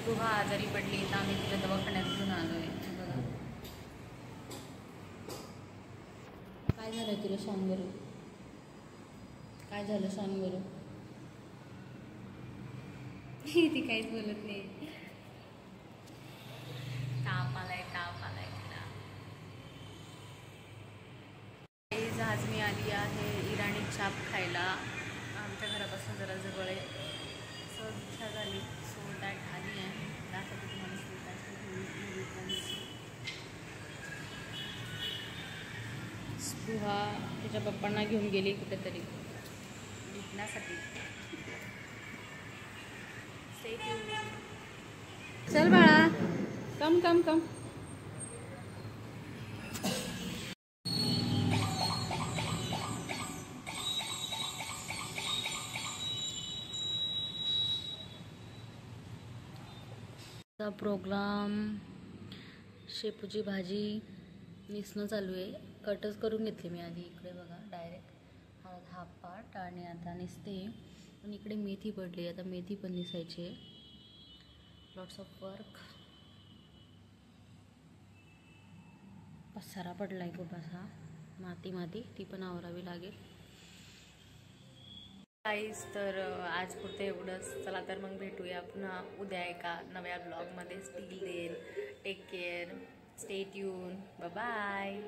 स्पृहा आजारी पडली तर आम्ही तिला दवाखान्यात घेऊन आलोय. बघा काय झालं तुला, सांग बरं. काय झालं सांग बरं. ती काहीच बोलत नाही. ताप आलाय तिला. आज मी आली आहे इराणी चाप खायला. आमच्या घरापासून जरा जवळ आहे. सहज इच्छा झाली सो दॅट आली आहे. दाखवते तुम्हाला स्पृहा तिच्या पप्पांना घेऊन गेली कुठेतरी विकण्यासाठी. चल बाळा, कम कम कम. प्रोग्राम शेपूची भाजी निसणं चालू आहे. कटच करून घेतली मी आधी. इकडे बघा डायरेक्ट हा पार्ट आणि आता निसते. आणि इकडे मेथी पडली, आता मेथी पण निसायची आहे. Lots of work. पसारा पडलाय खूप असा, माती ती पण आवरावी लागेल. गाईस तर आज पुरते एवढंच. चला तर मग भेटूया पुन्हा उद्या एका नव्या ब्लॉगमध्ये. Still then take care, stay tune, bye bye.